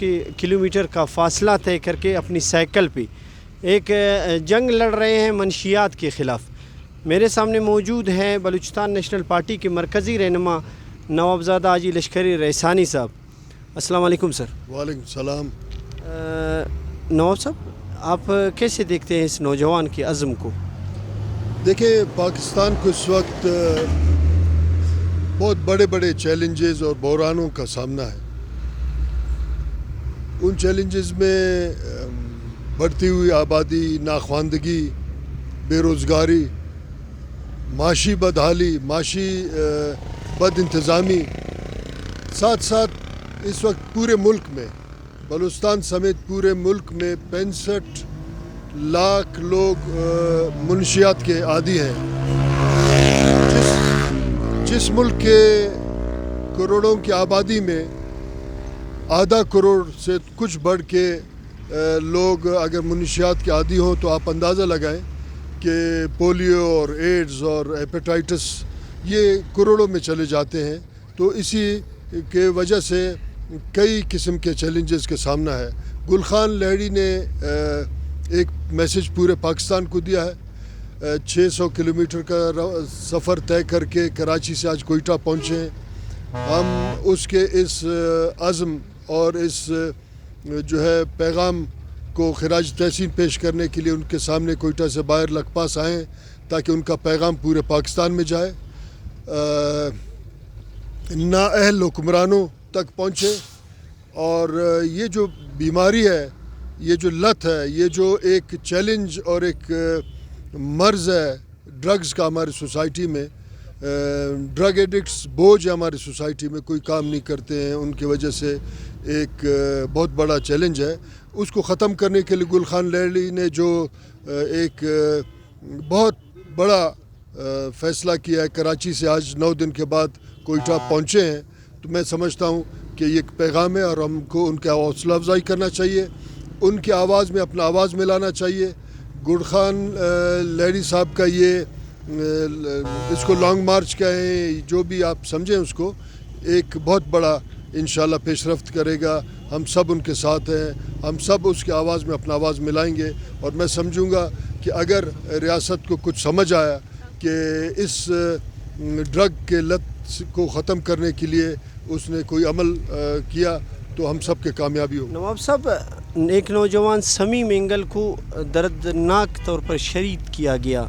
Kilometre का फासला तय करके अपनी साइकिल पे एक जंग लड़ रहे हैं मनशियात के ख़िलाफ़। मेरे सामने मौजूद हैं बलूचिस्तान नेशनल पार्टी के मरकज़ी रहनुमा नवाबज़ादा हाजी लश्करी रईसानी साहब। अस्सलाम वालेकुम सर। वालेकुम सलाम। नवाब साहब, आप कैसे देखते हैं इस नौजवान के अज़्म को? देखिए, पाकिस्तान को इस वक्त बहुत बड़े बड़े चैलेंजेस और बहरानों का सामना है। उन चैलेंजेस में बढ़ती हुई आबादी, नाख्वानदगी, बेरोज़गारी, माशी बदहाली, माशी बद इंतज़ामी, साथ साथ इस वक्त पूरे मुल्क में, बलूचिस्तान समेत पूरे मुल्क में 65 लाख लोग मुनशियात के आदी हैं। जिस मुल्क के करोड़ों की आबादी में आधा करोड़ से कुछ बढ़ के लोग अगर मुनशियात के आदी हों तो आप अंदाज़ा लगाएं कि पोलियो और एड्स और हेपेटाइटिस ये करोड़ों में चले जाते हैं। तो इसी के वजह से कई किस्म के चैलेंजेस के सामना है। गुलखान लहड़ी ने एक मैसेज पूरे पाकिस्तान को दिया है। 600 किलोमीटर का सफ़र तय करके कराची से आज कोयटा पहुँचे हैं। हम उसके इस अज़्म और इस जो है पैगाम को खिराज तहसीन पेश करने के लिए उनके सामने कोयटा से बाहर लखपास आएँ ताकि उनका पैगाम पूरे पाकिस्तान में जाए, नाअहल हुक्मरानों तक पहुँचे। और ये जो बीमारी है, ये जो लत है, ये जो एक चैलेंज और एक मर्ज़ है ड्रग्स का हमारी सोसाइटी में, ड्रग एडिक्ट्स बोझ है हमारी सोसाइटी में, कोई काम नहीं करते हैं, उनकी वजह से एक बहुत बड़ा चैलेंज है। उसको ख़त्म करने के लिए गुलखान लहड़ी ने जो एक बहुत बड़ा फ़ैसला किया है, कराची से आज 9 दिन के बाद कोयटा पहुँचे हैं, तो मैं समझता हूँ कि ये एक पैगाम है और हमको उनकी हौसला अफजाई करना चाहिए, उनकी आवाज़ में अपना आवाज़ मिलाना चाहिए। गुलखान लहड़ी साहब का ये इसको लॉन्ग मार्च कहें, जो भी आप समझें, उसको एक बहुत बड़ा इंशाल्लाह पेशरफ्त करेगा। हम सब उनके साथ हैं, हम सब उसकी आवाज़ में अपना आवाज़ मिलाएंगे। और मैं समझूंगा कि अगर रियासत को कुछ समझ आया कि इस ड्रग के लत को ख़त्म करने के लिए उसने कोई अमल किया तो हम सब के कामयाबी हो। नवाब साहब, एक नौजवान समी मेंगल को दर्दनाक तौर पर शहीद किया गया,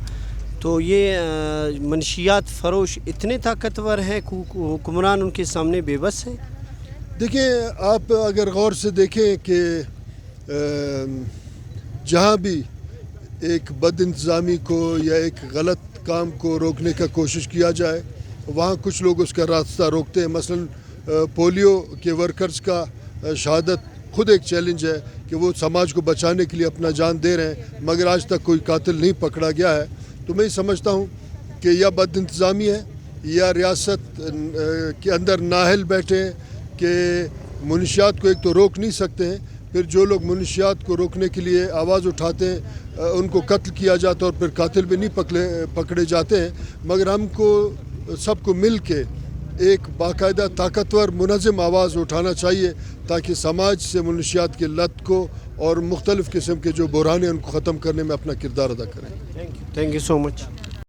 तो ये मनशियात फरोश इतने ताकतवर हैं हुक्मरान उनके सामने बेबस हैं? देखिए, आप अगर गौर से देखें कि जहाँ भी एक बद इंतज़ामी को या एक गलत काम को रोकने का कोशिश किया जाए, वहाँ कुछ लोग उसका रास्ता रोकते हैं। मसलन पोलियो के वर्कर्स का शहादत खुद एक चैलेंज है कि वो समाज को बचाने के लिए अपना जान दे रहे हैं, मगर आज तक कोई कातिल नहीं पकड़ा गया है। तो मैं समझता हूँ कि या बद इंतज़ामी है या रियासत के अंदर नाअहल बैठे हैं कि मुनशियात को एक तो रोक नहीं सकते हैं, फिर जो लोग मुनशियात को रोकने के लिए आवाज़ उठाते हैं उनको कत्ल किया जाता है और फिर कातिल भी नहीं पकड़े जाते हैं। मगर हमको सबको मिल के एक बाकायदा ताकतवर मुनज़्ज़म आवाज़ उठाना चाहिए ताकि समाज से मुनशियात की लत को और मुख्तलिफ़ किस्म के जो बहरान हैं उनको ख़त्म करने में अपना किरदार अदा करें। Thank you so much.